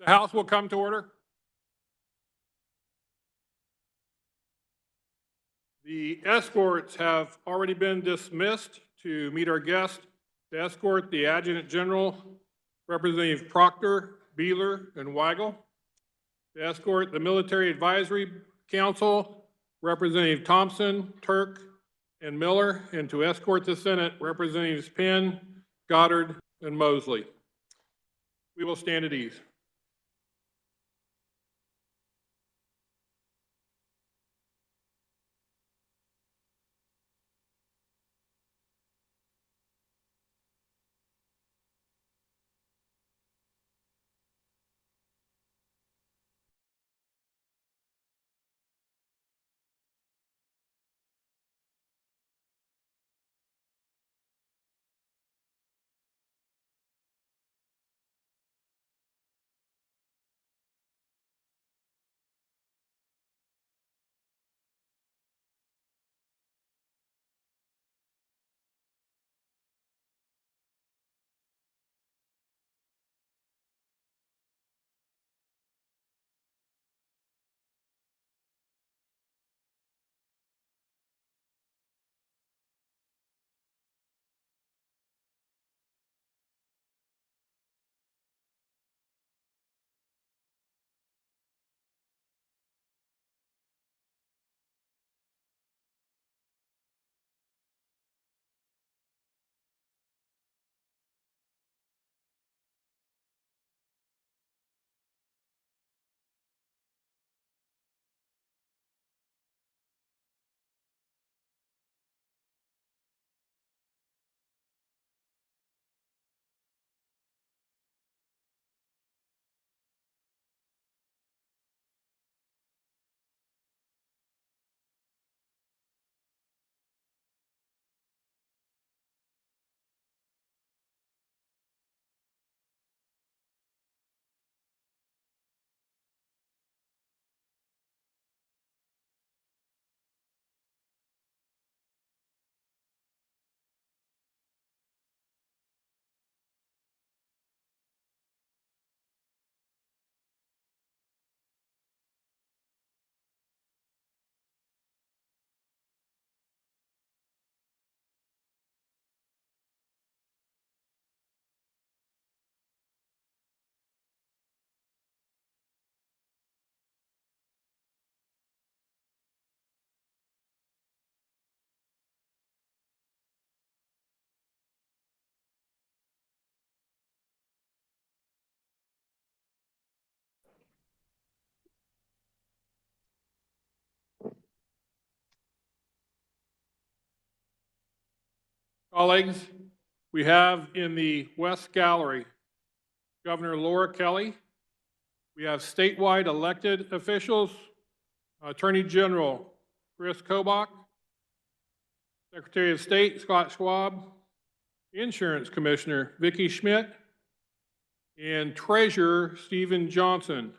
The House will come to order. The escorts have already been dismissed to meet our guest. To escort the Adjutant General, Representative Proctor, Beeler, and Weigel. To escort the Military Advisory Council, Representative Thompson, Turk, and Miller. And to escort the Senate, Representatives Penn, Goddard, and Mosley. We will stand at ease. Colleagues, we have in the West Gallery Governor Laura Kelly. We have statewide elected officials, Attorney General Chris Kobach, Secretary of State Scott Schwab, Insurance Commissioner Vicki Schmidt, and Treasurer Stephen Johnson.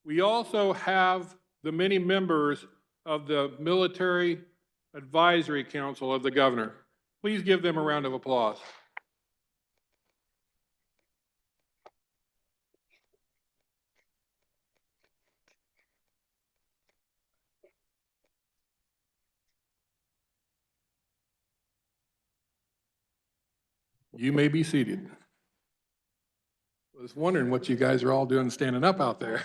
We also have the many members of the Military Advisory Council of the Governor. Please give them a round of applause. You may be seated. I was wondering what you guys are all doing standing up out there.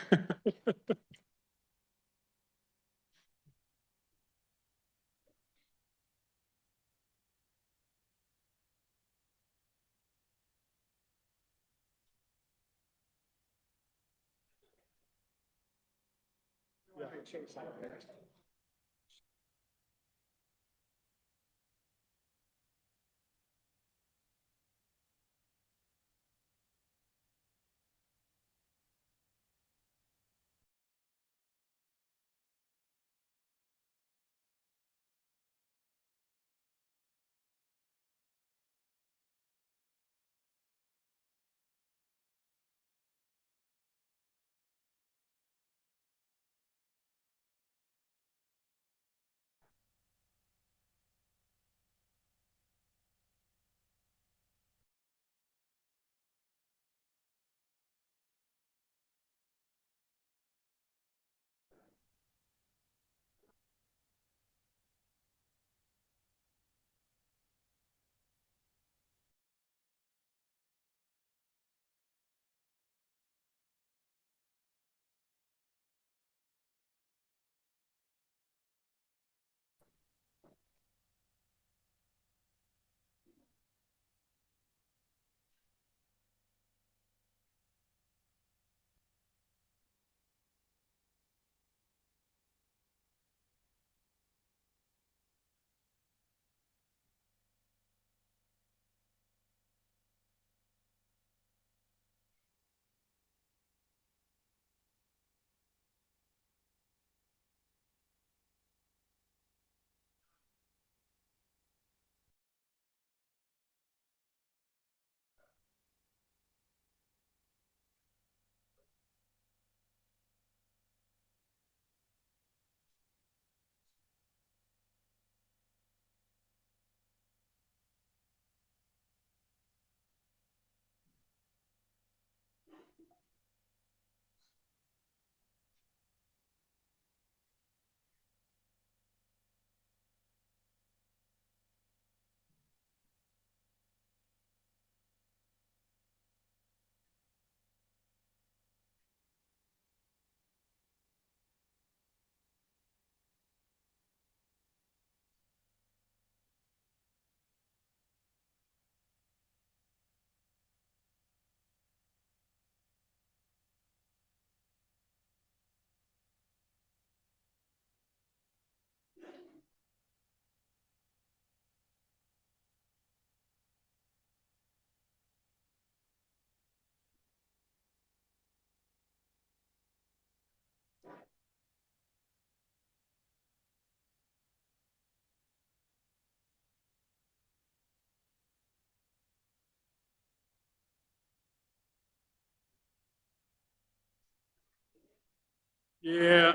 Yeah.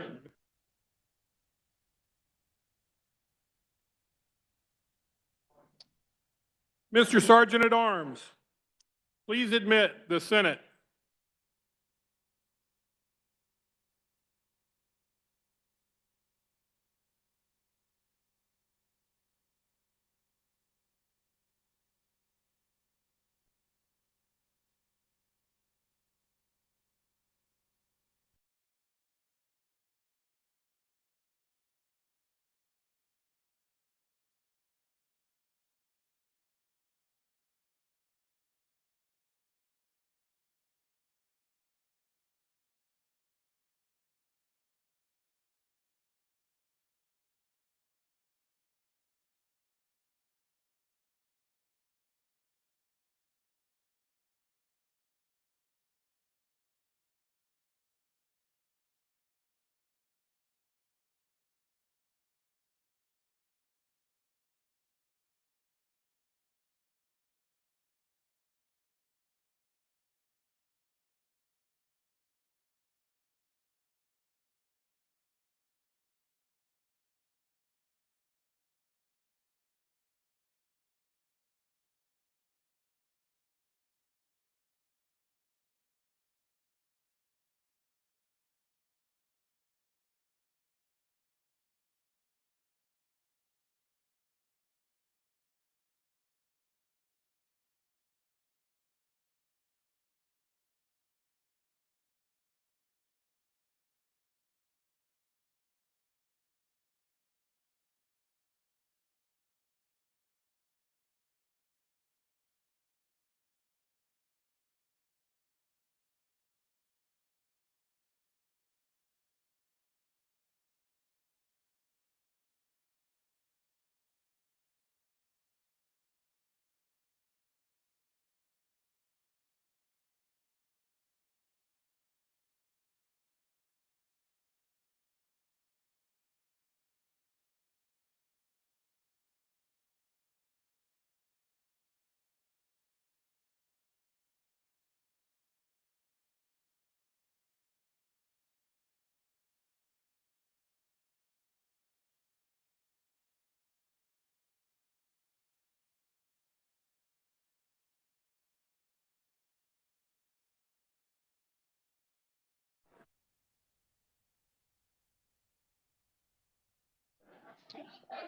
Mr. Sergeant at Arms, please admit the Senate.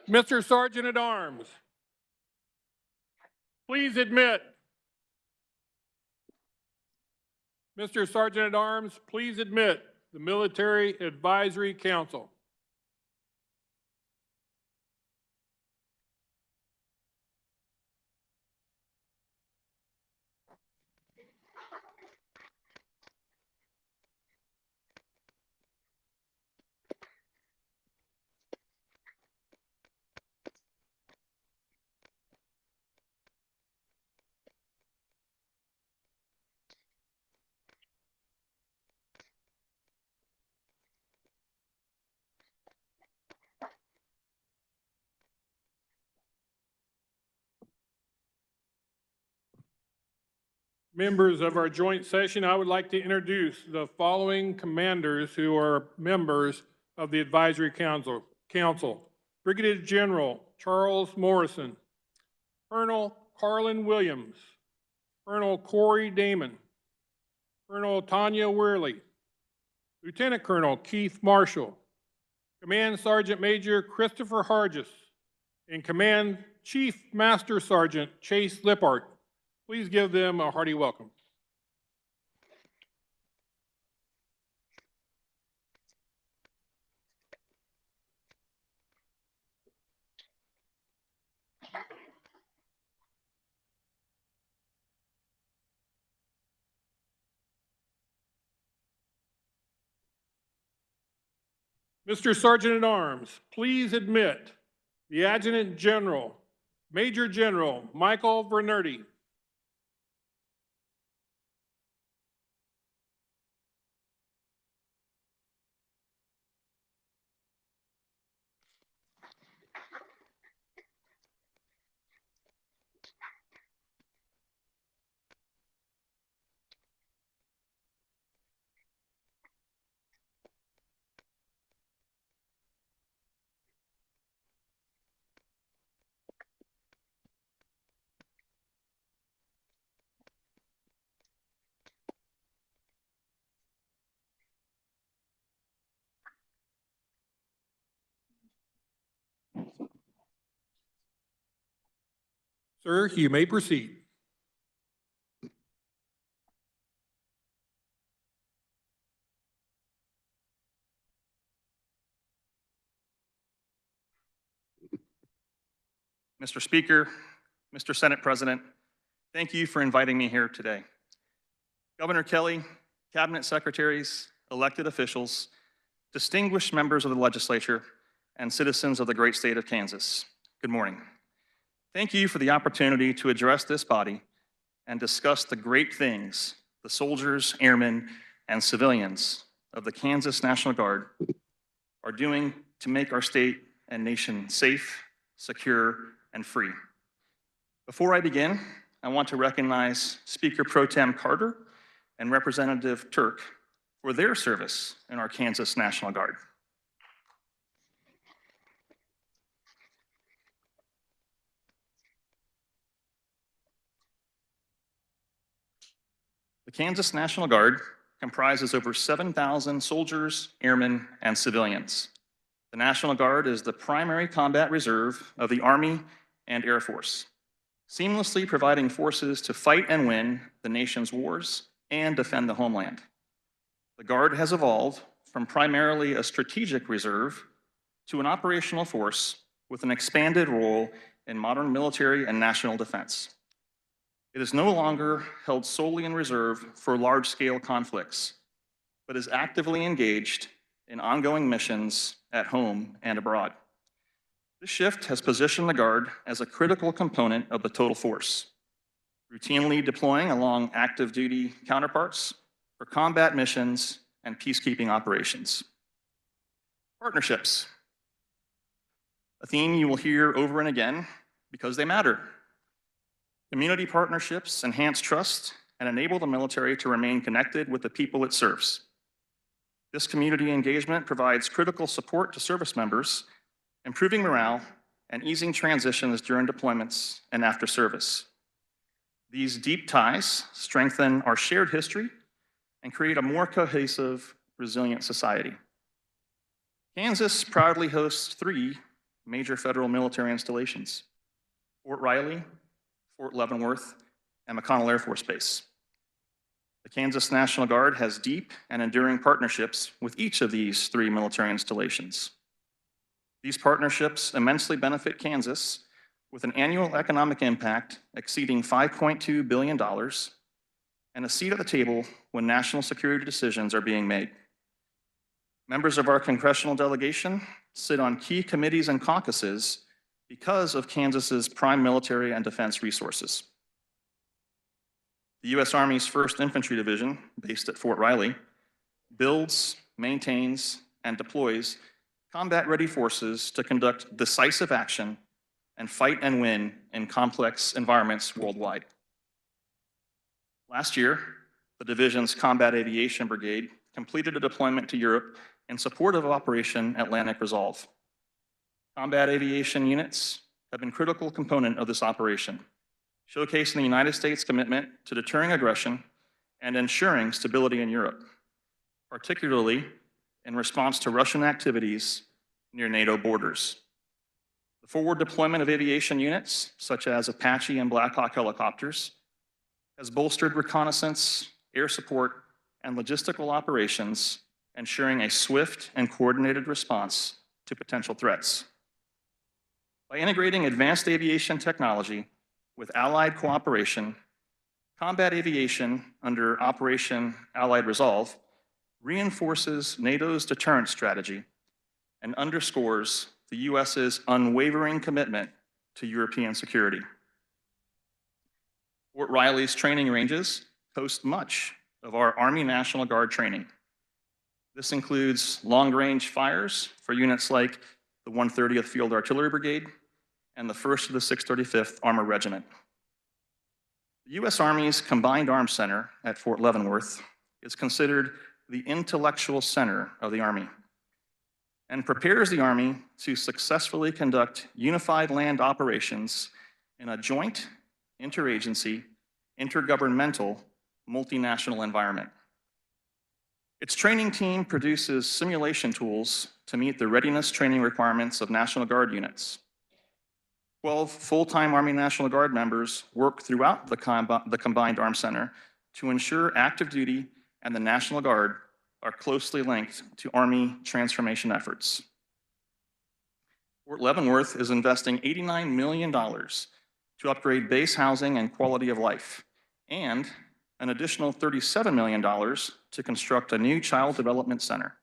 Mr. Sergeant at Arms, please admit. Mr. Sergeant at Arms, please admit the Military Advisory Council. Members of our joint session, I would like to introduce the following commanders who are members of the Advisory Council. Brigadier General Charles Morrison, Colonel Carlin Williams, Colonel Corey Damon, Colonel Tanya Wearley, Lieutenant Colonel Keith Marshall, Command Sergeant Major Christopher Hargis, and Command Chief Master Sergeant Chase Lippart. Please give them a hearty welcome. Mr. Sergeant at Arms, please admit the Adjutant General, Major General Michael Vernerdi. Sir, you may proceed. Mr. Speaker, Mr. Senate President, thank you for inviting me here today. Governor Kelly, cabinet secretaries, elected officials, distinguished members of the legislature, and citizens of the great state of Kansas, good morning. Thank you for the opportunity to address this body and discuss the great things the soldiers, airmen, and civilians of the Kansas National Guard are doing to make our state and nation safe, secure, and free. Before I begin, I want to recognize Speaker Pro Tem Carter and Representative Turk for their service in our Kansas National Guard. The Kansas National Guard comprises over 7,000 soldiers, airmen, and civilians. The National Guard is the primary combat reserve of the Army and Air Force, seamlessly providing forces to fight and win the nation's wars and defend the homeland. The Guard has evolved from primarily a strategic reserve to an operational force with an expanded role in modern military and national defense. It is no longer held solely in reserve for large-scale conflicts, but is actively engaged in ongoing missions at home and abroad. This shift has positioned the Guard as a critical component of the total force, routinely deploying along active duty counterparts for combat missions and peacekeeping operations. Partnerships, a theme you will hear over and again because they matter. Community partnerships enhance trust and enable the military to remain connected with the people it serves. This community engagement provides critical support to service members, improving morale and easing transitions during deployments and after service. These deep ties strengthen our shared history and create a more cohesive, resilient society. Kansas proudly hosts 3 major federal military installations: Fort Riley, Fort Leavenworth, and McConnell Air Force Base. The Kansas National Guard has deep and enduring partnerships with each of these 3 military installations. These partnerships immensely benefit Kansas with an annual economic impact exceeding $5.2 billion and a seat at the table when national security decisions are being made. Members of our congressional delegation sit on key committees and caucuses because of Kansas's prime military and defense resources. The U.S. Army's 1st Infantry Division, based at Fort Riley, builds, maintains, and deploys combat-ready forces to conduct decisive action and fight and win in complex environments worldwide. Last year, the division's Combat Aviation Brigade completed a deployment to Europe in support of Operation Atlantic Resolve. Combat aviation units have been a critical component of this operation, showcasing the United States' commitment to deterring aggression and ensuring stability in Europe, particularly in response to Russian activities near NATO borders. The forward deployment of aviation units, such as Apache and Black Hawk helicopters, has bolstered reconnaissance, air support, and logistical operations, ensuring a swift and coordinated response to potential threats. By integrating advanced aviation technology with Allied cooperation, combat aviation under Operation Allied Resolve reinforces NATO's deterrence strategy and underscores the U.S.'s unwavering commitment to European security. Fort Riley's training ranges host much of our Army National Guard training. This includes long-range fires for units like the 130th Field Artillery Brigade and the 1st to the 635th Armored Regiment. The U.S. Army's Combined Arms Center at Fort Leavenworth is considered the intellectual center of the Army and prepares the Army to successfully conduct unified land operations in a joint, interagency, intergovernmental, multinational environment. Its training team produces simulation tools to meet the readiness training requirements of National Guard units. 12 full-time Army National Guard members work throughout the Combined Arms Center to ensure active duty and the National Guard are closely linked to Army transformation efforts. Fort Leavenworth is investing $89 million to upgrade base housing and quality of life, and an additional $37 million to construct a new child development center.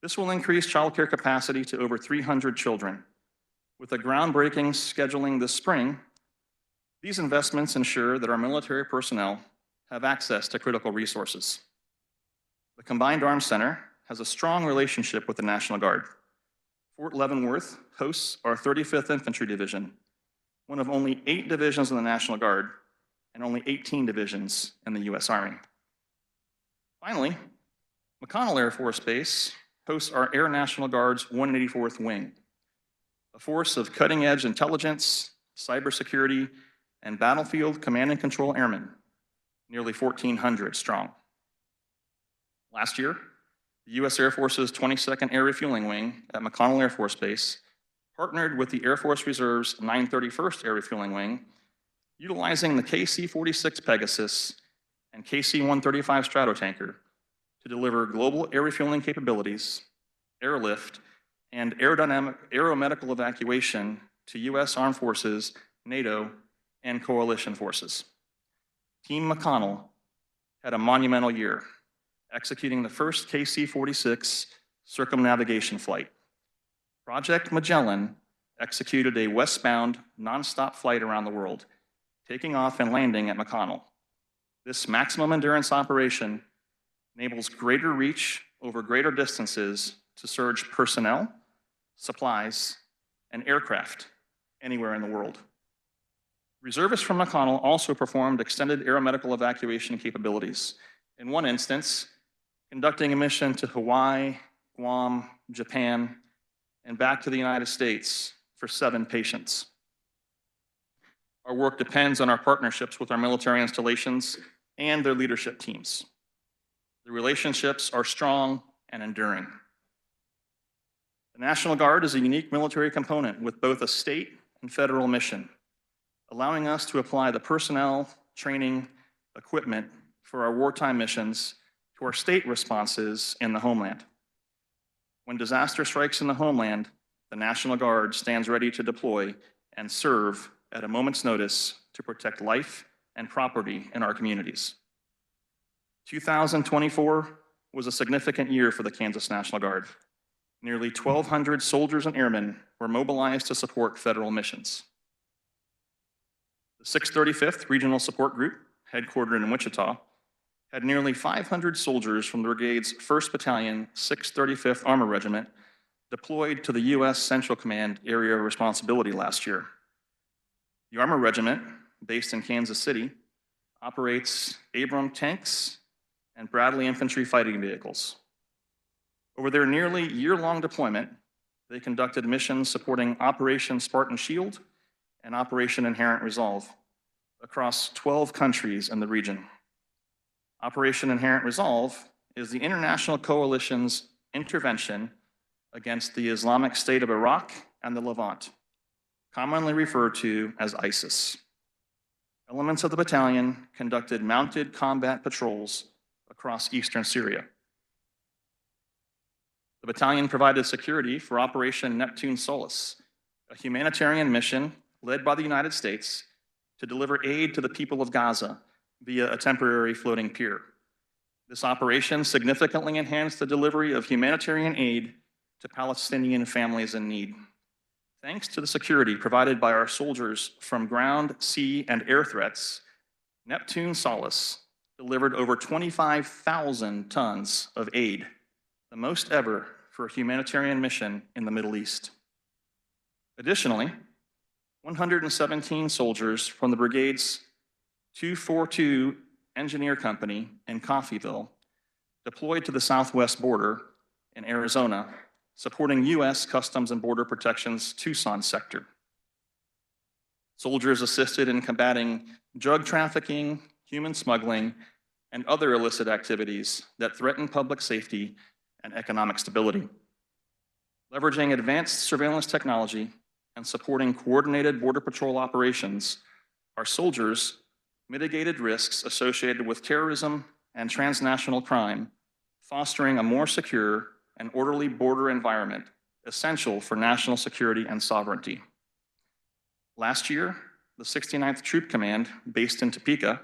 This will increase childcare capacity to over 300 children. With a groundbreaking scheduling this spring, these investments ensure that our military personnel have access to critical resources. The Combined Arms Center has a strong relationship with the National Guard. Fort Leavenworth hosts our 35th Infantry Division, one of only 8 divisions in the National Guard and only 18 divisions in the U.S. Army. Finally, McConnell Air Force Base hosts our Air National Guard's 184th Wing, a force of cutting-edge intelligence, cybersecurity, and battlefield command and control airmen, nearly 1,400 strong. Last year, the U.S. Air Force's 22nd Air Refueling Wing at McConnell Air Force Base partnered with the Air Force Reserve's 931st Air Refueling Wing, utilizing the KC-46 Pegasus and KC-135 Stratotanker to deliver global air refueling capabilities, airlift, and aeromedical evacuation to U.S. Armed Forces, NATO, and coalition forces. Team McConnell had a monumental year, executing the first KC-46 circumnavigation flight. Project Magellan executed a westbound, nonstop flight around the world, taking off and landing at McConnell. This maximum endurance operation enables greater reach over greater distances to surge personnel, supplies, and aircraft anywhere in the world. Reservists from McConnell also performed extended aeromedical evacuation capabilities. In one instance, conducting a mission to Hawaii, Guam, Japan, and back to the United States for 7 patients. Our work depends on our partnerships with our military installations and their leadership teams. The relationships are strong and enduring. The National Guard is a unique military component with both a state and federal mission, allowing us to apply the personnel, training, equipment for our wartime missions to our state responses in the homeland. When disaster strikes in the homeland, the National Guard stands ready to deploy and serve at a moment's notice to protect life and property in our communities. 2024 was a significant year for the Kansas National Guard. Nearly 1,200 soldiers and airmen were mobilized to support federal missions. The 635th Regional Support Group, headquartered in Wichita, had nearly 500 soldiers from the brigade's 1st Battalion, 635th Armor Regiment deployed to the U.S. Central Command Area of Responsibility last year. The Armor Regiment, based in Kansas City, operates Abrams tanks and Bradley infantry fighting vehicles. Over their nearly year-long deployment, they conducted missions supporting Operation Spartan Shield and Operation Inherent Resolve across 12 countries in the region. Operation Inherent Resolve is the international coalition's intervention against the Islamic State of Iraq and the Levant, commonly referred to as ISIS. Elements of the battalion conducted mounted combat patrols across eastern Syria. The battalion provided security for Operation Neptune Solace, a humanitarian mission led by the United States to deliver aid to the people of Gaza via a temporary floating pier. This operation significantly enhanced the delivery of humanitarian aid to Palestinian families in need. Thanks to the security provided by our soldiers from ground, sea, and air threats, Neptune Solace delivered over 25,000 tons of aid, the most ever for a humanitarian mission in the Middle East. Additionally, 117 soldiers from the brigade's 242 Engineer Company in Coffeyville deployed to the southwest border in Arizona, supporting U.S. Customs and Border Protection's Tucson sector. Soldiers assisted in combating drug trafficking, human smuggling, and other illicit activities that threaten public safety and economic stability. Leveraging advanced surveillance technology and supporting coordinated Border Patrol operations, our soldiers mitigated risks associated with terrorism and transnational crime, fostering a more secure and orderly border environment essential for national security and sovereignty. Last year, the 69th Troop Command, based in Topeka,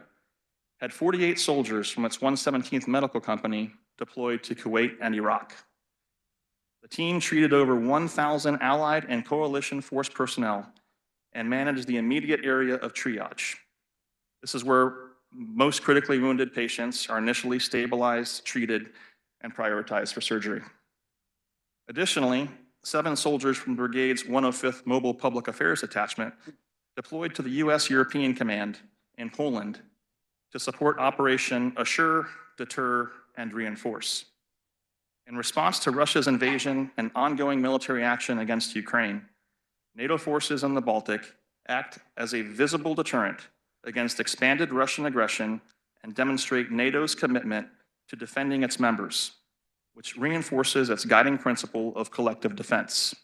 had 48 soldiers from its 117th Medical Company deployed to Kuwait and Iraq. The team treated over 1,000 Allied and coalition force personnel and managed the immediate area of triage. This is where most critically wounded patients are initially stabilized, treated, and prioritized for surgery. Additionally, 7 soldiers from the Brigade's 105th Mobile Public Affairs Detachment deployed to the U.S. European Command in Poland to support Operation Assure, Deter, and Reinforce. In response to Russia's invasion and ongoing military action against Ukraine, NATO forces in the Baltic act as a visible deterrent against expanded Russian aggression and demonstrate NATO's commitment to defending its members, which reinforces its guiding principle of collective defense.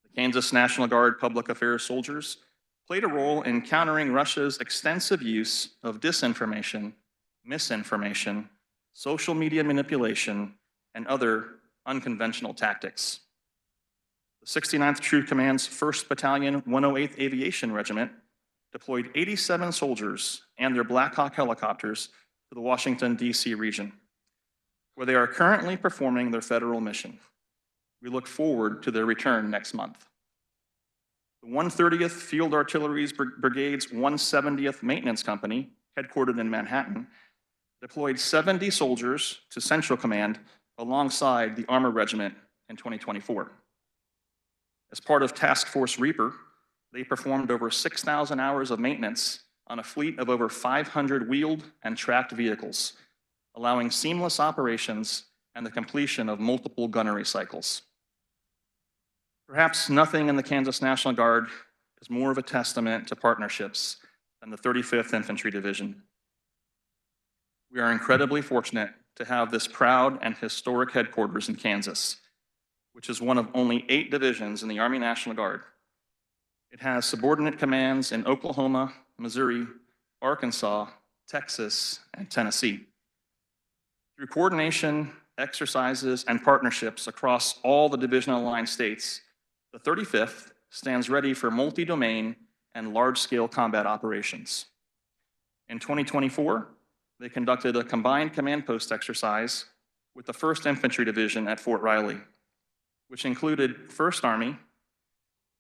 The Kansas National Guard Public Affairs soldiers played a role in countering Russia's extensive use of disinformation, misinformation, social media manipulation, and other unconventional tactics. The 69th Troop Command's 1st Battalion 108th Aviation Regiment deployed 87 soldiers and their Black Hawk helicopters to the Washington, D.C. region, where they are currently performing their federal mission. We look forward to their return next month. The 130th Field Artillery Brigade's 170th Maintenance Company, headquartered in Manhattan, deployed 70 soldiers to Central Command alongside the Armor Regiment in 2024. As part of Task Force Reaper, they performed over 6,000 hours of maintenance on a fleet of over 500 wheeled and tracked vehicles, allowing seamless operations and the completion of multiple gunnery cycles. Perhaps nothing in the Kansas National Guard is more of a testament to partnerships than the 35th Infantry Division. We are incredibly fortunate to have this proud and historic headquarters in Kansas, which is one of only 8 divisions in the Army National Guard. It has subordinate commands in Oklahoma, Missouri, Arkansas, Texas, and Tennessee. Through coordination, exercises, and partnerships across all the division-aligned states, the 35th stands ready for multi-domain and large-scale combat operations. In 2024, they conducted a combined command post exercise with the 1st Infantry Division at Fort Riley, which included 1st Army,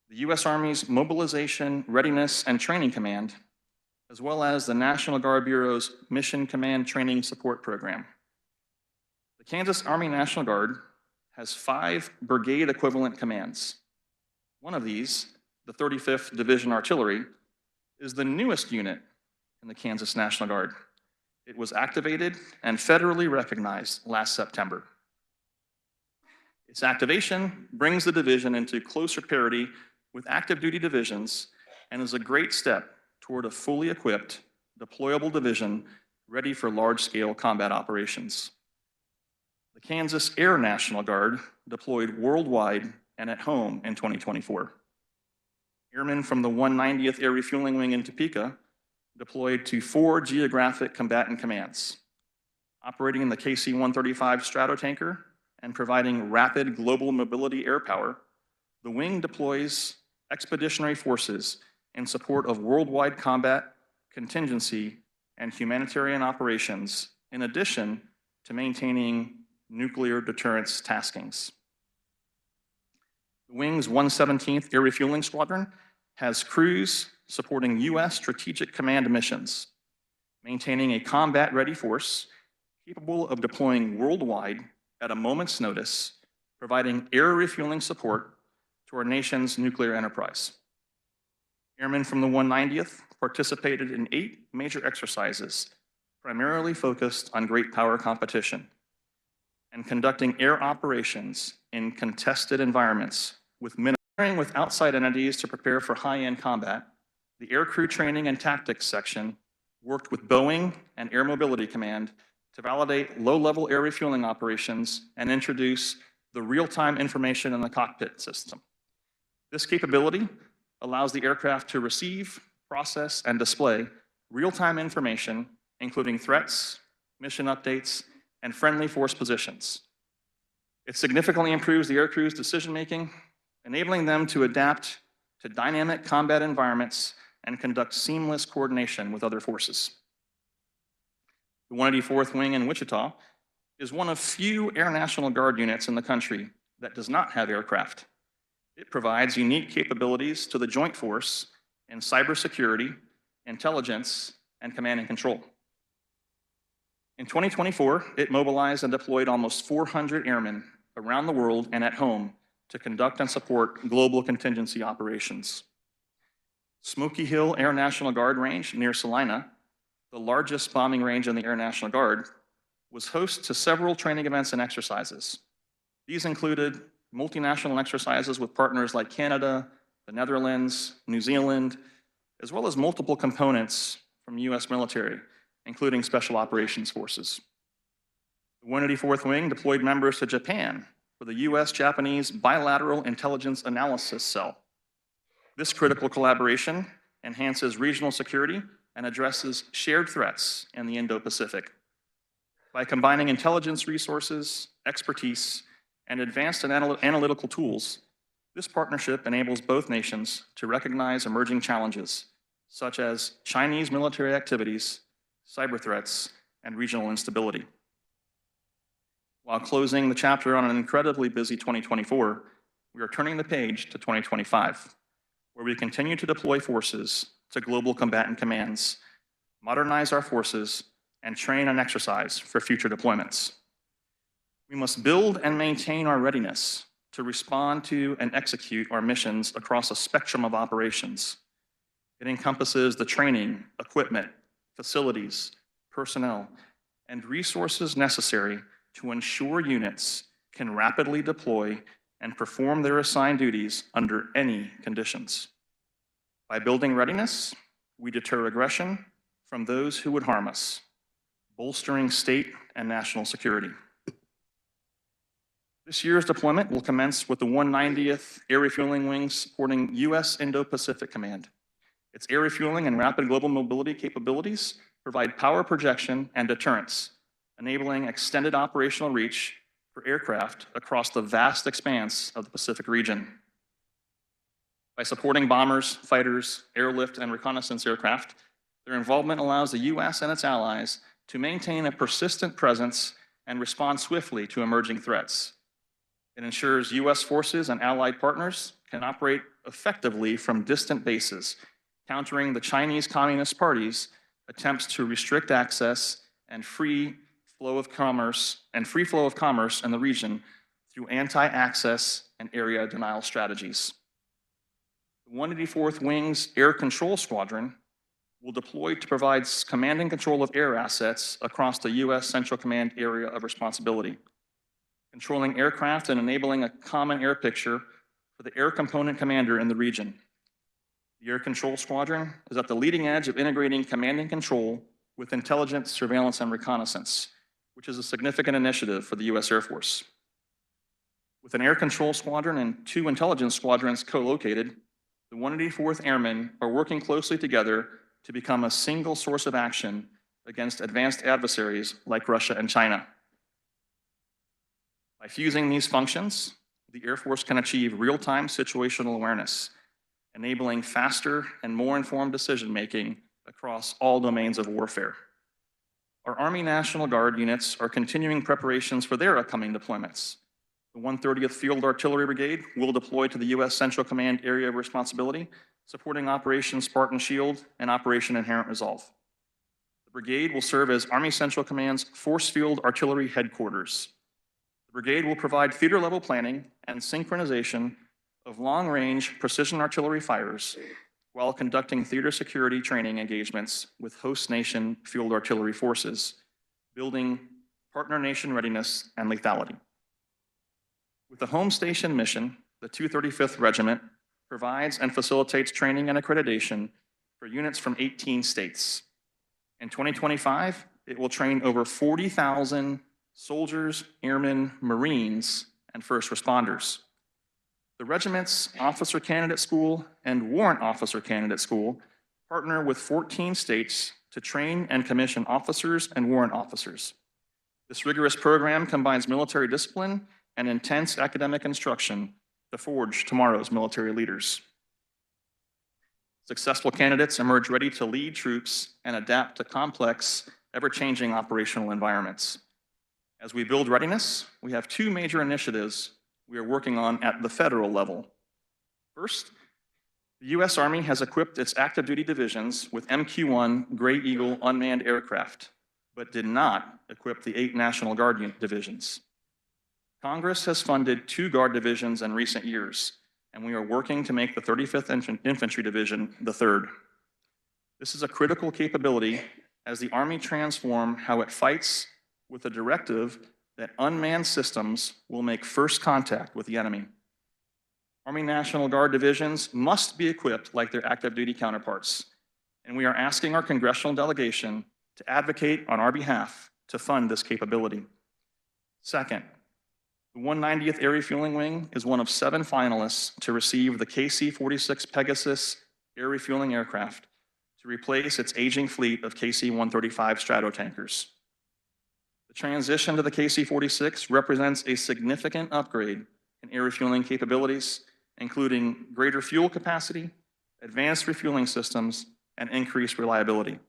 the U.S. Army's Mobilization, Readiness, and Training Command, as well as the National Guard Bureau's Mission Command Training Support Program. The Kansas Army National Guard has 5 brigade equivalent commands. One of these, the 35th Division Artillery, is the newest unit in the Kansas National Guard. It was activated and federally recognized last September. Its activation brings the division into closer parity with active duty divisions and is a great step toward a fully equipped, deployable division ready for large-scale combat operations. The Kansas Air National Guard deployed worldwide and at home in 2024. Airmen from the 190th Air Refueling Wing in Topeka deployed to 4 geographic combatant commands, operating in the KC-135 Stratotanker and providing rapid global mobility air power. The wing deploys expeditionary forces in support of worldwide combat, contingency, and humanitarian operations, in addition to maintaining nuclear deterrence taskings. The wing's 117th Air Refueling Squadron has crews supporting U.S. Strategic Command missions, maintaining a combat-ready force capable of deploying worldwide at a moment's notice, providing air refueling support to our nation's nuclear enterprise. Airmen from the 190th participated in 8 major exercises, primarily focused on great power competition, and conducting air operations in contested environments with partnering with outside entities to prepare for high-end combat. The Aircrew Training and Tactics section worked with Boeing and Air Mobility Command to validate low-level air refueling operations and introduce the real-time information in the cockpit system. This capability allows the aircraft to receive, process, and display real-time information, including threats, mission updates, and friendly force positions. It significantly improves the aircrew's decision-making, enabling them to adapt to dynamic combat environments and conduct seamless coordination with other forces. The 184th Wing in Wichita is one of few Air National Guard units in the country that does not have aircraft. It provides unique capabilities to the Joint Force in cybersecurity, intelligence, and command and control. In 2024, it mobilized and deployed almost 400 airmen around the world and at home to conduct and support global contingency operations. Smoky Hill Air National Guard Range near Salina, the largest bombing range in the Air National Guard, was host to several training events and exercises. These included multinational exercises with partners like Canada, the Netherlands, New Zealand, as well as multiple components from US military, including Special Operations Forces. The 184th Wing deployed members to Japan for the US-Japanese Bilateral Intelligence Analysis Cell. This critical collaboration enhances regional security and addresses shared threats in the Indo-Pacific. By combining intelligence resources, expertise, and advanced analytical tools, this partnership enables both nations to recognize emerging challenges, such as Chinese military activities, cyber threats, and regional instability. While closing the chapter on an incredibly busy 2024, we are turning the page to 2025, where we continue to deploy forces to global combatant commands, modernize our forces, and train and exercise for future deployments. We must build and maintain our readiness to respond to and execute our missions across a spectrum of operations. It encompasses the training, equipment, facilities, personnel, and resources necessary to ensure units can rapidly deploy and perform their assigned duties under any conditions. By building readiness, we deter aggression from those who would harm us, bolstering state and national security. This year's deployment will commence with the 190th Air Refueling Wing supporting U.S. Indo-Pacific Command. Its air refueling and rapid global mobility capabilities provide power projection and deterrence, enabling extended operational reach for aircraft across the vast expanse of the Pacific region. By supporting bombers, fighters, airlift, and reconnaissance aircraft, their involvement allows the U.S. and its allies to maintain a persistent presence and respond swiftly to emerging threats. It ensures U.S. forces and allied partners can operate effectively from distant bases, countering the Chinese Communist Party's attempts to restrict access and free flow of commerce in the region through anti-access and area denial strategies. The 184th Wing's Air Control Squadron will deploy to provide command and control of air assets across the U.S. Central Command area of responsibility, controlling aircraft and enabling a common air picture for the air component commander in the region. The Air Control Squadron is at the leading edge of integrating command and control with intelligence, surveillance, and reconnaissance, which is a significant initiative for the U.S. Air Force. With an Air Control Squadron and 2 intelligence squadrons co-located, the 184th Airmen are working closely together to become a single source of action against advanced adversaries like Russia and China. By fusing these functions, the Air Force can achieve real-time situational awareness, enabling faster and more informed decision-making across all domains of warfare. Our Army National Guard units are continuing preparations for their upcoming deployments. The 130th Field Artillery Brigade will deploy to the U.S. Central Command area of responsibility, supporting Operation Spartan Shield and Operation Inherent Resolve. The brigade will serve as Army Central Command's Force Field Artillery Headquarters. The brigade will provide theater-level planning and synchronization of long-range precision artillery fires while conducting theater security training engagements with host nation field artillery forces, building partner nation readiness and lethality. With the home station mission, the 235th Regiment provides and facilitates training and accreditation for units from 18 states. In 2025, it will train over 40,000 soldiers, airmen, Marines, and first responders. The regiment's Officer Candidate School and Warrant Officer Candidate School partner with 14 states to train and commission officers and warrant officers. This rigorous program combines military discipline and intense academic instruction to forge tomorrow's military leaders. Successful candidates emerge ready to lead troops and adapt to complex, ever-changing operational environments. As we build readiness, we have two major initiatives we are working on at the federal level. First, the U.S. Army has equipped its active duty divisions with MQ-1 Gray Eagle unmanned aircraft, but did not equip the 8 National Guard divisions. Congress has funded 2 Guard divisions in recent years, and we are working to make the 35th Infantry Division the 3rd. This is a critical capability as the Army transforms how it fights with the directive that unmanned systems will make first contact with the enemy. Army National Guard divisions must be equipped like their active duty counterparts, and we are asking our congressional delegation to advocate on our behalf to fund this capability. Second, the 190th Air Refueling Wing is one of 7 finalists to receive the KC-46 Pegasus air refueling aircraft to replace its aging fleet of KC-135 Stratotankers. The transition to the KC-46 represents a significant upgrade in air refueling capabilities, including greater fuel capacity, advanced refueling systems, and increased reliability.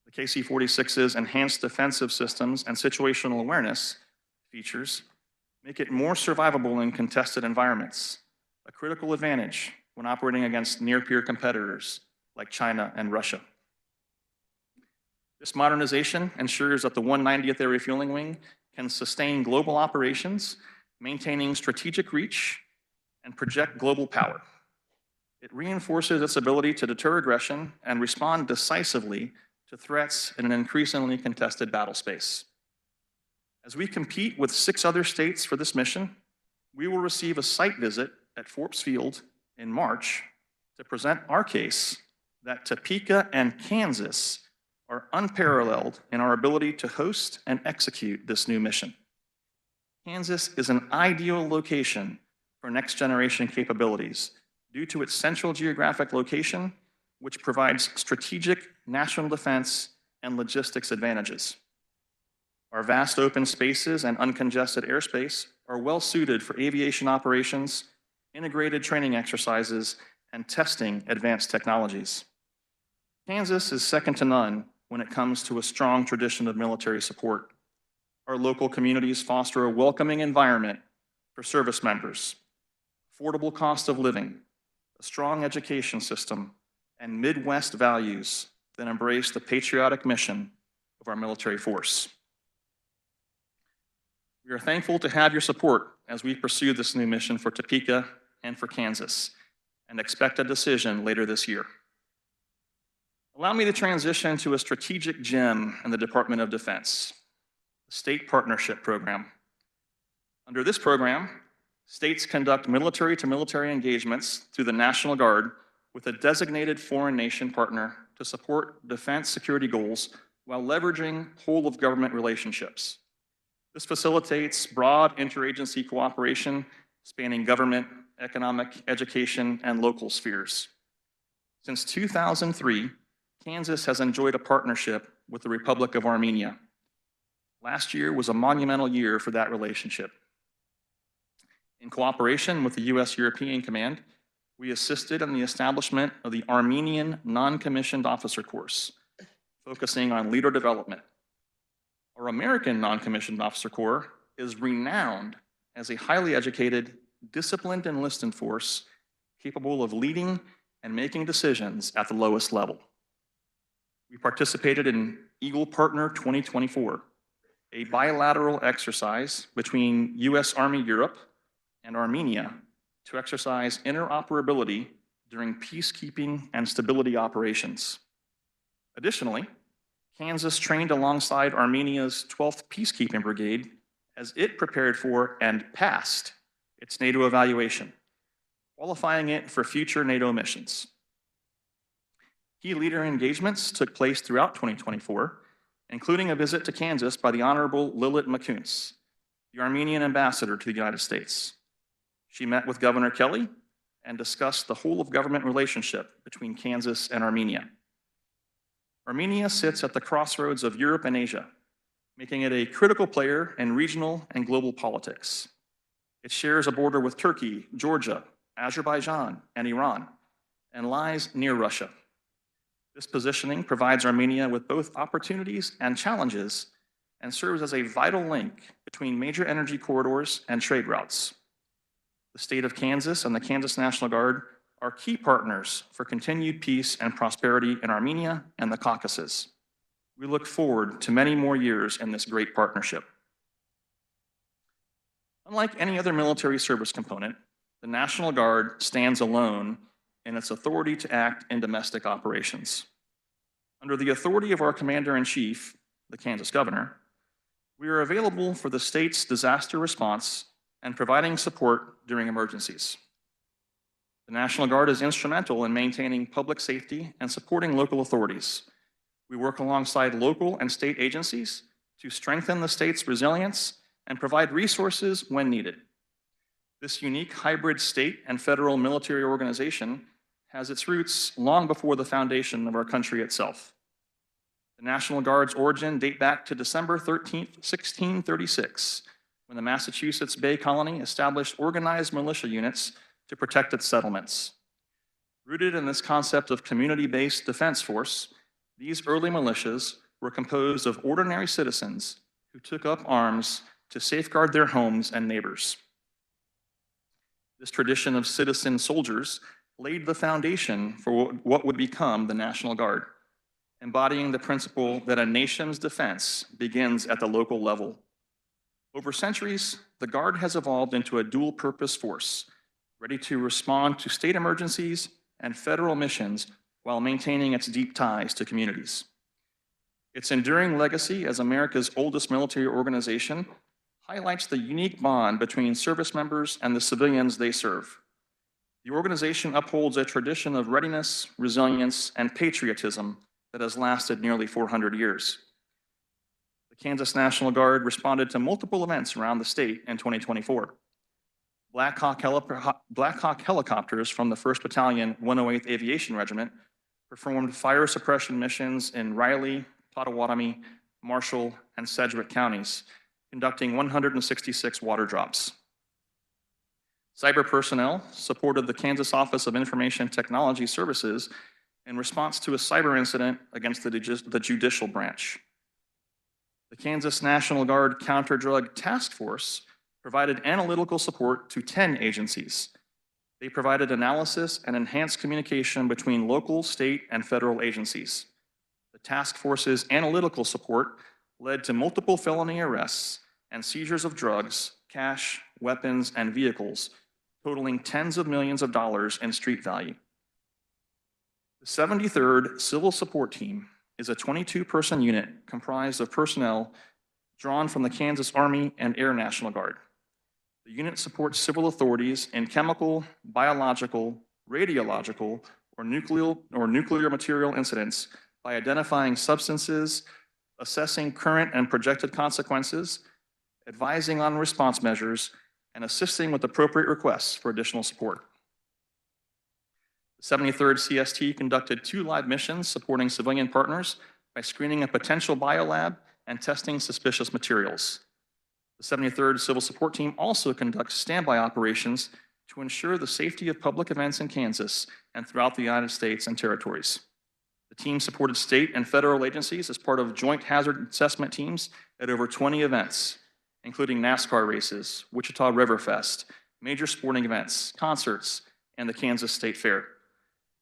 The KC-46's enhanced defensive systems and situational awareness features make it more survivable in contested environments, a critical advantage when operating against near-peer competitors like China and Russia. This modernization ensures that the 190th Air Refueling Wing can sustain global operations, maintaining strategic reach and project global power. It reinforces its ability to deter aggression and respond decisively to threats in an increasingly contested battle space. As we compete with 6 other states for this mission, we will receive a site visit at Forbes Field in March to present our case that Topeka and Kansas are unparalleled in our ability to host and execute this new mission. Kansas is an ideal location for next-generation capabilities due to its central geographic location, which provides strategic national defense and logistics advantages. Our vast open spaces and uncongested airspace are well suited for aviation operations, integrated training exercises, and testing advanced technologies. Kansas is second to none when it comes to a strong tradition of military support. Our local communities foster a welcoming environment for service members, affordable cost of living, a strong education system, and Midwest values that embrace the patriotic mission of our military force. We are thankful to have your support as we pursue this new mission for Topeka and for Kansas, and expect a decision later this year. Allow me to transition to a strategic gem in the Department of Defense, the State Partnership Program. Under this program, states conduct military-to-military engagements through the National Guard with a designated foreign nation partner to support defense security goals while leveraging whole-of-government relationships. This facilitates broad interagency cooperation spanning government, economic, education, and local spheres. Since 2003, Kansas has enjoyed a partnership with the Republic of Armenia. Last year was a monumental year for that relationship. In cooperation with the U.S. European Command, we assisted in the establishment of the Armenian Non-Commissioned Officer Course, focusing on leader development. Our American Non-Commissioned Officer Corps is renowned as a highly educated, disciplined enlisted force capable of leading and making decisions at the lowest level. We participated in Eagle Partner 2024, a bilateral exercise between U.S. Army Europe and Armenia to exercise interoperability during peacekeeping and stability operations. Additionally, Kansas trained alongside Armenia's 12th Peacekeeping Brigade as it prepared for and passed its NATO evaluation, qualifying it for future NATO missions. Key leader engagements took place throughout 2024, including a visit to Kansas by the Honorable Lilit Makuntz, the Armenian ambassador to the United States. She met with Governor Kelly and discussed the whole of government relationship between Kansas and Armenia. Armenia sits at the crossroads of Europe and Asia, making it a critical player in regional and global politics. It shares a border with Turkey, Georgia, Azerbaijan, and Iran, and lies near Russia. This positioning provides Armenia with both opportunities and challenges and serves as a vital link between major energy corridors and trade routes. The state of Kansas and the Kansas National Guard are key partners for continued peace and prosperity in Armenia and the Caucasus. We look forward to many more years in this great partnership. Unlike any other military service component, the National Guard stands alone in its authority to act in domestic operations. Under the authority of our Commander-in-Chief, the Kansas Governor, we are available for the state's disaster response and providing support during emergencies. The National Guard is instrumental in maintaining public safety and supporting local authorities. We work alongside local and state agencies to strengthen the state's resilience and provide resources when needed. This unique hybrid state and federal military organization has its roots long before the foundation of our country itself. The National Guard's origin date back to December 13th, 1636, when the Massachusetts Bay Colony established organized militia units to protect its settlements. Rooted in this concept of community-based defense force, these early militias were composed of ordinary citizens who took up arms to safeguard their homes and neighbors. This tradition of citizen soldiers laid the foundation for what would become the National Guard, embodying the principle that a nation's defense begins at the local level. Over centuries, the Guard has evolved into a dual-purpose force, ready to respond to state emergencies and federal missions while maintaining its deep ties to communities. Its enduring legacy as America's oldest military organization highlights the unique bond between service members and the civilians they serve. The organization upholds a tradition of readiness, resilience, and patriotism that has lasted nearly 400 years. The Kansas National Guard responded to multiple events around the state in 2024. Black Hawk helicopters from the 1st Battalion, 108th Aviation Regiment performed fire suppression missions in Riley, Pottawatomie, Marshall, and Sedgwick counties, conducting 166 water drops. Cyber personnel supported the Kansas Office of Information Technology Services in response to a cyber incident against the judicial branch. The Kansas National Guard Counter-Drug Task Force provided analytical support to 10 agencies. They provided analysis and enhanced communication between local, state, and federal agencies. The task force's analytical support led to multiple felony arrests and seizures of drugs, cash, weapons, and vehicles, totaling tens of millions of dollars in street value. The 73rd Civil Support Team is a 22-person unit comprised of personnel drawn from the Kansas Army and Air National Guard. The unit supports civil authorities in chemical, biological, radiological, or nuclear material incidents by identifying substances, assessing current and projected consequences, advising on response measures, and assisting with appropriate requests for additional support. The 73rd CST conducted 2 live missions supporting civilian partners by screening a potential biolab and testing suspicious materials. The 73rd Civil Support Team also conducts standby operations to ensure the safety of public events in Kansas and throughout the United States and territories. The team supported state and federal agencies as part of joint hazard assessment teams at over 20 events, including NASCAR races, Wichita River Fest, major sporting events, concerts, and the Kansas State Fair.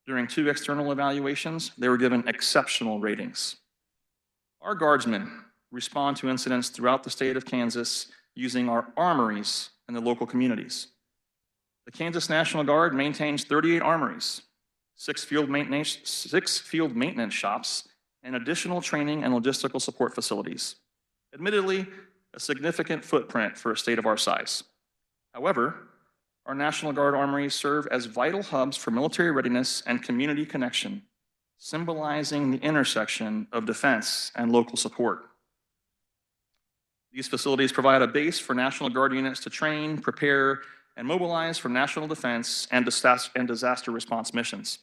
During 2 external evaluations, they were given exceptional ratings. Our guardsmen respond to incidents throughout the state of Kansas using our armories in the local communities. The Kansas National Guard maintains 38 armories, 6 field maintenance shops, and additional training and logistical support facilities. Admittedly, a significant footprint for a state of our size. However, our National Guard armories serve as vital hubs for military readiness and community connection, symbolizing the intersection of defense and local support. These facilities provide a base for National Guard units to train, prepare, and mobilize for national defense and disaster response missions.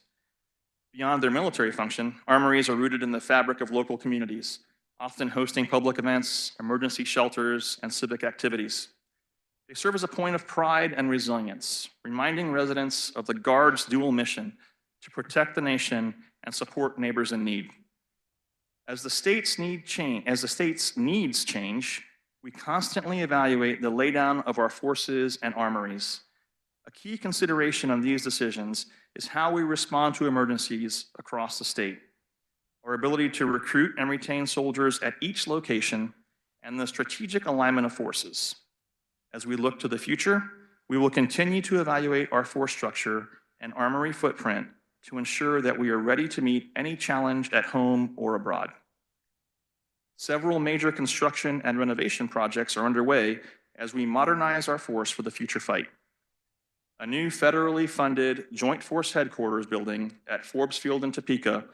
Beyond their military function, armories are rooted in the fabric of local communities, often hosting public events, emergency shelters, and civic activities. They serve as a point of pride and resilience, reminding residents of the Guard's dual mission to protect the nation and support neighbors in need. As the state's needs change, we constantly evaluate the laydown of our forces and armories. A key consideration of these decisions is how we respond to emergencies across the state, our ability to recruit and retain soldiers at each location, and the strategic alignment of forces. As we look to the future, we will continue to evaluate our force structure and armory footprint to ensure that we are ready to meet any challenge at home or abroad. Several major construction and renovation projects are underway as we modernize our force for the future fight. A new federally funded Joint Force Headquarters building at Forbes Field in Topeka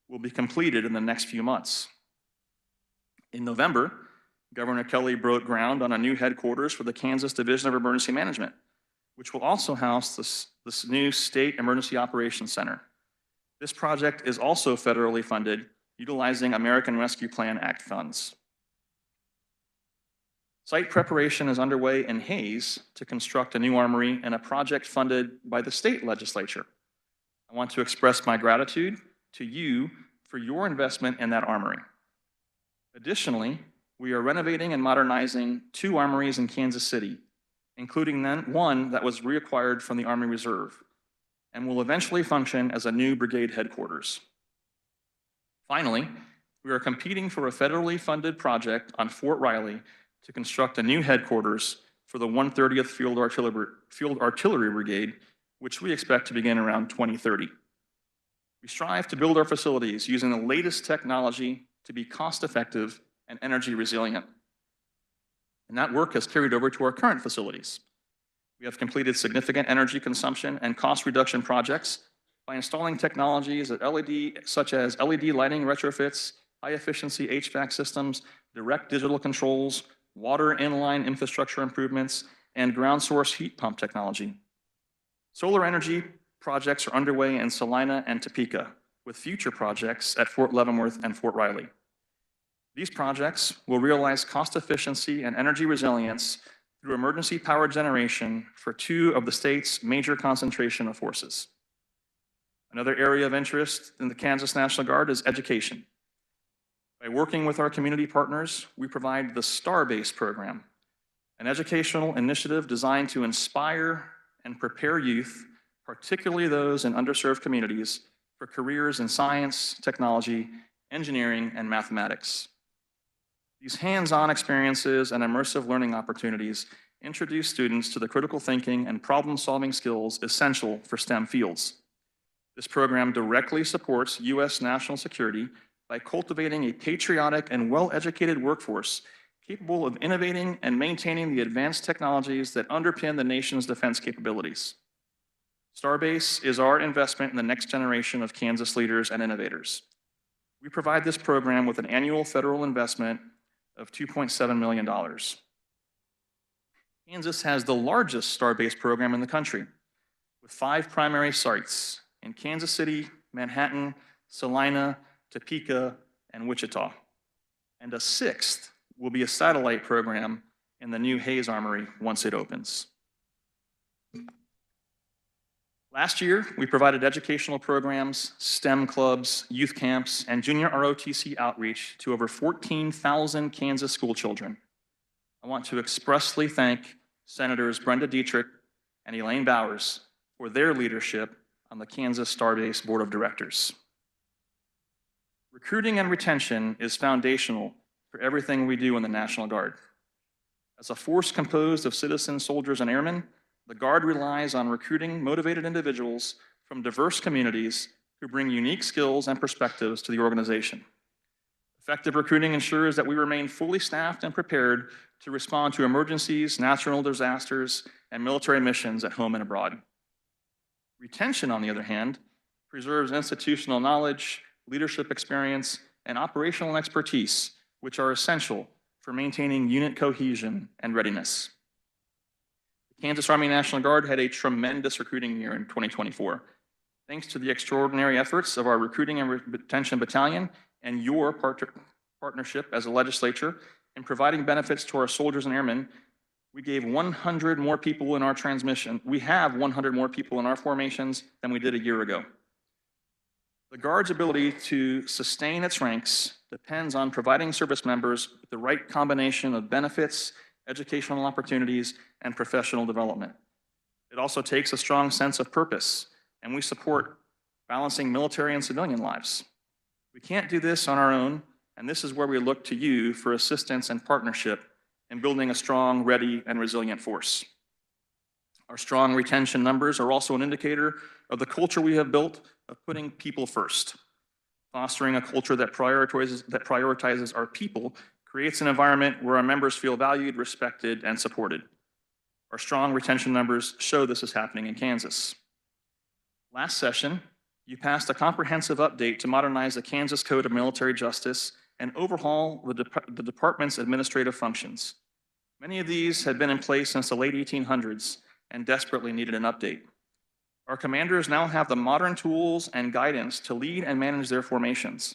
will be completed in the next few months. In November, Governor Kelly broke ground on a new headquarters for the Kansas Division of Emergency Management, which will also house this new State Emergency Operations Center. This project is also federally funded, utilizing American Rescue Plan Act funds. Site preparation is underway in Hayes to construct a new armory and a project funded by the state legislature. I want to express my gratitude to you for your investment in that armory. Additionally, we are renovating and modernizing 2 armories in Kansas City, including one that was reacquired from the Army Reserve, and will eventually function as a new brigade headquarters. Finally, we are competing for a federally funded project on Fort Riley to construct a new headquarters for the 130th Field Artillery Brigade, which we expect to begin around 2030. We strive to build our facilities using the latest technology to be cost-effective and energy resilient. And that work has carried over to our current facilities. We have completed significant energy consumption and cost reduction projects by installing technologies such as LED lighting retrofits, high-efficiency HVAC systems, direct digital controls, water inline infrastructure improvements, and ground source heat pump technology. Solar energy projects are underway in Salina and Topeka, with future projects at Fort Leavenworth and Fort Riley. These projects will realize cost efficiency and energy resilience through emergency power generation for 2 of the state's major concentration of forces. Another area of interest in the Kansas National Guard is education. By working with our community partners, we provide the STAR-based program, an educational initiative designed to inspire and prepare youth, particularly those in underserved communities, for careers in science, technology, engineering, and mathematics. These hands-on experiences and immersive learning opportunities introduce students to the critical thinking and problem-solving skills essential for STEM fields. This program directly supports U.S. national security by cultivating a patriotic and well-educated workforce capable of innovating and maintaining the advanced technologies that underpin the nation's defense capabilities. Starbase is our investment in the next generation of Kansas leaders and innovators. We provide this program with an annual federal investment of $2.7 million. Kansas has the largest Starbase program in the country, with 5 primary sites in Kansas City, Manhattan, Salina, Topeka, and Wichita. And a 6th will be a satellite program in the new Hayes Armory once it opens. Last year, we provided educational programs, STEM clubs, youth camps, and junior ROTC outreach to over 14,000 Kansas school children. I want to expressly thank Senators Brenda Dietrich and Elaine Bowers for their leadership on the Kansas Starbase Board of Directors. Recruiting and retention is foundational for everything we do in the National Guard. As a force composed of citizens, soldiers, and airmen, the Guard relies on recruiting motivated individuals from diverse communities who bring unique skills and perspectives to the organization. Effective recruiting ensures that we remain fully staffed and prepared to respond to emergencies, natural disasters, and military missions at home and abroad. Retention, on the other hand, preserves institutional knowledge, leadership experience, and operational expertise, which are essential for maintaining unit cohesion and readiness. The Kansas Army National Guard had a tremendous recruiting year in 2024. Thanks to the extraordinary efforts of our recruiting and retention battalion and your partnership as a legislature in providing benefits to our soldiers and airmen, we gave 100 more people in our transmission. We have 100 more people in our formations than we did a year ago. The Guard's ability to sustain its ranks depends on providing service members with the right combination of benefits, educational opportunities, and professional development. It also takes a strong sense of purpose, and we support balancing military and civilian lives. We can't do this on our own, and this is where we look to you for assistance and partnership in building a strong, ready, and resilient force. Our strong retention numbers are also an indicator of the culture we have built of putting people first. Fostering a culture that prioritizes our people creates an environment where our members feel valued, respected, and supported. Our strong retention numbers show this is happening in Kansas. Last session, you passed a comprehensive update to modernize the Kansas Code of Military Justice and overhaul the department's administrative functions. Many of these had been in place since the late 1800s and desperately needed an update. Our commanders now have the modern tools and guidance to lead and manage their formations.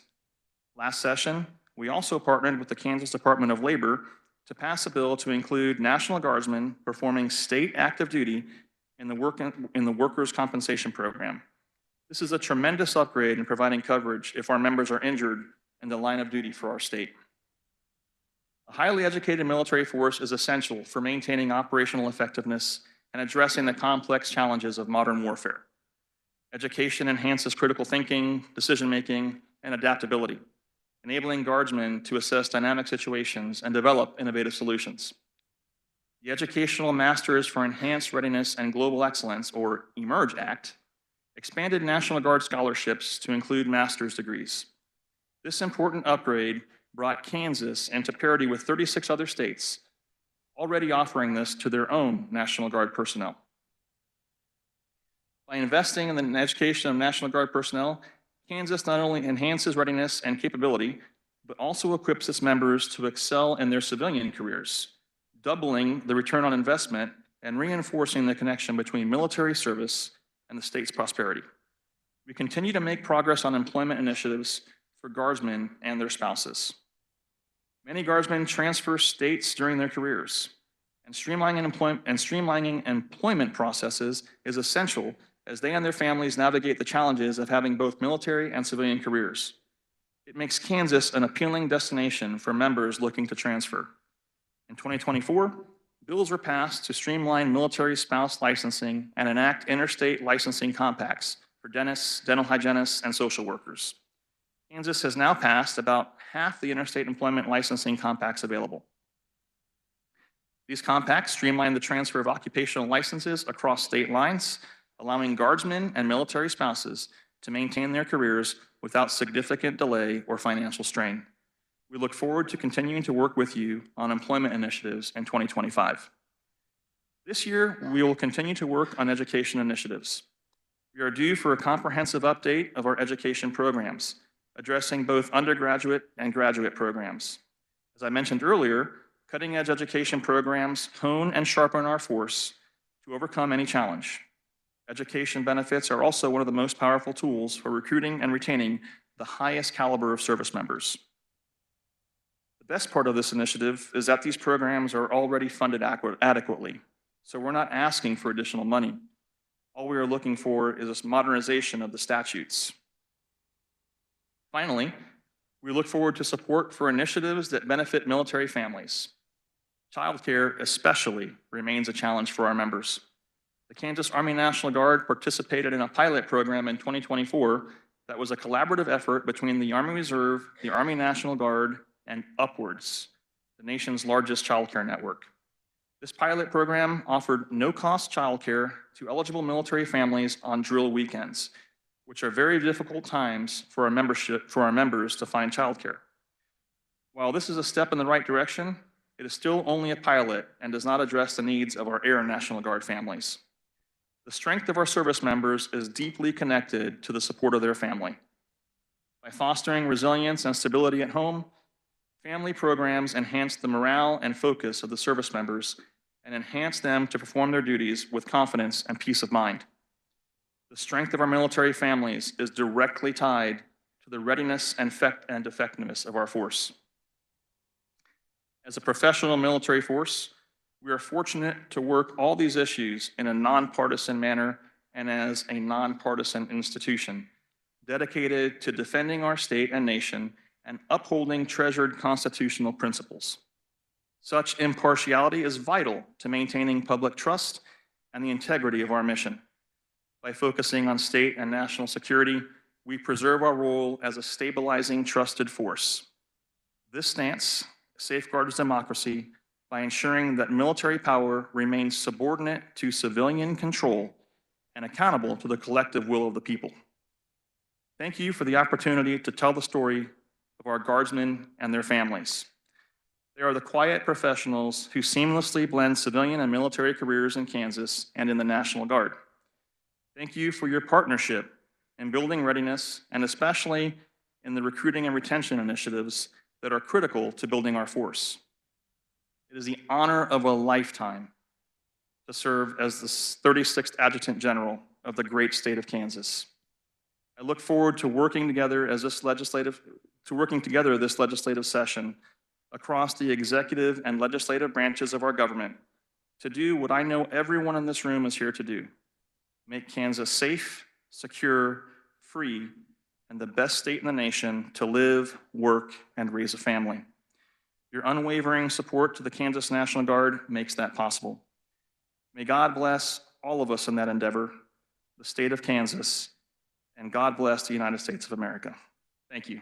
Last session, we also partnered with the Kansas Department of Labor to pass a bill to include National Guardsmen performing state active duty in the Workers' Compensation Program. This is a tremendous upgrade in providing coverage if our members are injured in the line of duty for our state. A highly educated military force is essential for maintaining operational effectiveness and addressing the complex challenges of modern warfare. Education enhances critical thinking, decision-making, and adaptability, enabling Guardsmen to assess dynamic situations and develop innovative solutions. The Educational Masters for Enhanced Readiness and Global Excellence, or eMERGE Act, expanded National Guard scholarships to include master's degrees. This important upgrade brought Kansas into parity with 36 other states, already offering this to their own National Guard personnel. By investing in the education of National Guard personnel, Kansas not only enhances readiness and capability, but also equips its members to excel in their civilian careers, doubling the return on investment and reinforcing the connection between military service and the state's prosperity. We continue to make progress on employment initiatives for Guardsmen and their spouses. Many Guardsmen transfer states during their careers, and streamlining employment processes is essential as they and their families navigate the challenges of having both military and civilian careers. It makes Kansas an appealing destination for members looking to transfer. In 2024, bills were passed to streamline military spouse licensing and enact interstate licensing compacts for dentists, dental hygienists, and social workers. Kansas has now passed about half the interstate employment licensing compacts available. These compacts streamline the transfer of occupational licenses across state lines, allowing Guardsmen and military spouses to maintain their careers without significant delay or financial strain. We look forward to continuing to work with you on employment initiatives in 2025. This year, we will continue to work on education initiatives. We are due for a comprehensive update of our education programs, addressing both undergraduate and graduate programs. As I mentioned earlier, cutting-edge education programs hone and sharpen our force to overcome any challenge. Education benefits are also one of the most powerful tools for recruiting and retaining the highest caliber of service members. The best part of this initiative is that these programs are already funded adequately, so we're not asking for additional money. All we are looking for is a modernization of the statutes. Finally, we look forward to support for initiatives that benefit military families. Childcare especially remains a challenge for our members. The Kansas Army National Guard participated in a pilot program in 2024 that was a collaborative effort between the Army Reserve, the Army National Guard, and Upwards, the nation's largest childcare network. This pilot program offered no-cost childcare to eligible military families on drill weekends, which are very difficult times for our members to find childcare. While this is a step in the right direction, it is still only a pilot and does not address the needs of our Air National Guard families. The strength of our service members is deeply connected to the support of their family. By fostering resilience and stability at home, family programs enhance the morale and focus of the service members and enhance them to perform their duties with confidence and peace of mind. The strength of our military families is directly tied to the readiness and effectiveness of our force. As a professional military force, we are fortunate to work all these issues in a nonpartisan manner and as a nonpartisan institution, dedicated to defending our state and nation and upholding treasured constitutional principles. Such impartiality is vital to maintaining public trust and the integrity of our mission. By focusing on state and national security, we preserve our role as a stabilizing, trusted force. This stance safeguards democracy by ensuring that military power remains subordinate to civilian control and accountable to the collective will of the people. Thank you for the opportunity to tell the story of our Guardsmen and their families. They are the quiet professionals who seamlessly blend civilian and military careers in Kansas and in the National Guard. Thank you for your partnership in building readiness, and especially in the recruiting and retention initiatives that are critical to building our force. It is the honor of a lifetime to serve as the 36th Adjutant General of the great state of Kansas. I look forward to working together this legislative session across the executive and legislative branches of our government to do what I know everyone in this room is here to do: make Kansas safe, secure, free, and the best state in the nation to live, work, and raise a family. Your unwavering support to the Kansas National Guard makes that possible. May God bless all of us in that endeavor, the state of Kansas, and God bless the United States of America. Thank you.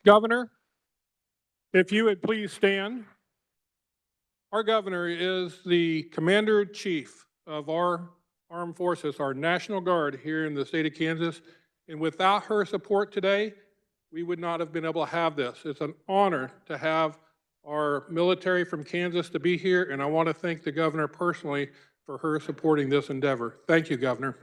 Governor, if you would please stand. Our governor is the commander-in-chief of our armed forces, our National Guard here in the state of Kansas. And without her support today, we would not have been able to have this. It's an honor to have our military from Kansas to be here, and I want to thank the governor personally for her supporting this endeavor. Thank you, Governor.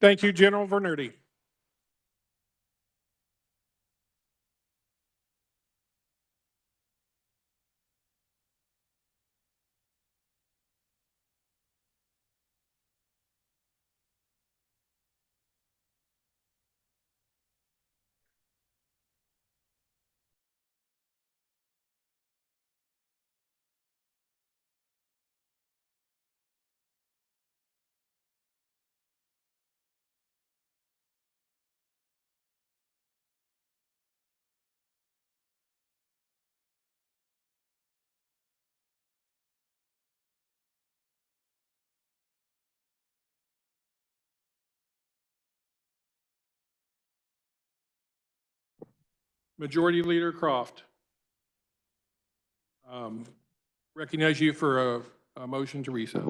Thank you, General Vernerdi. Majority Leader Croft. Recognize you for a motion to recess.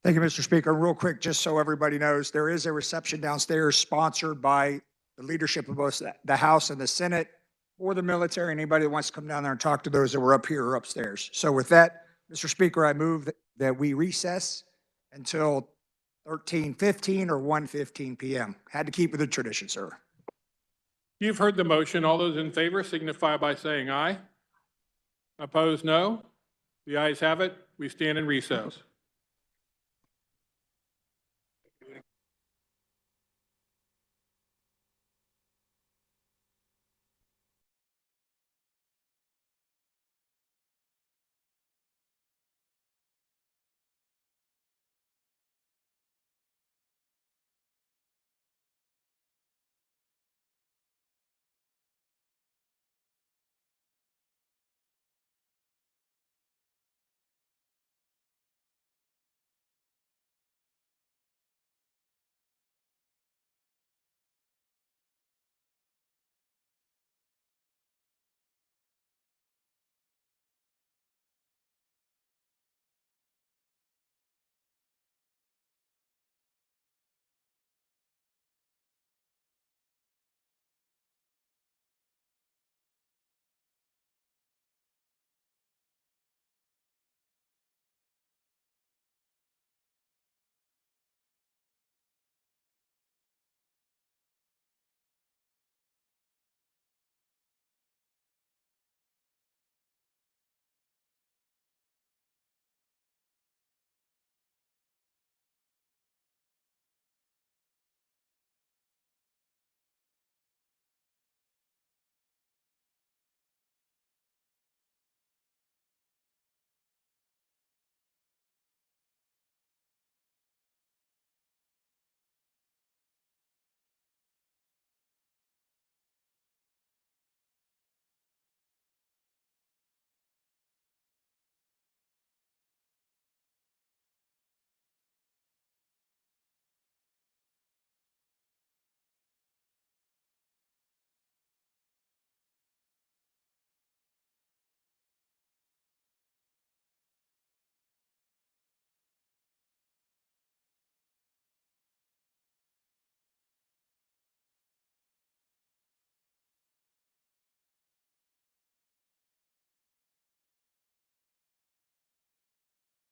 Thank you, Mr. Speaker. Real quick, just so everybody knows, there is a reception downstairs sponsored by the leadership of both the House and the Senate for the military. Anybody that wants to come down there and talk to those that were up here or upstairs. So with that, Mr. Speaker, I move that we recess until 13:15 or 1:15 p.m. Had to keep with the tradition, sir. You've heard the motion. All those in favor signify by saying aye. Opposed, no. The ayes have it. We stand in recess.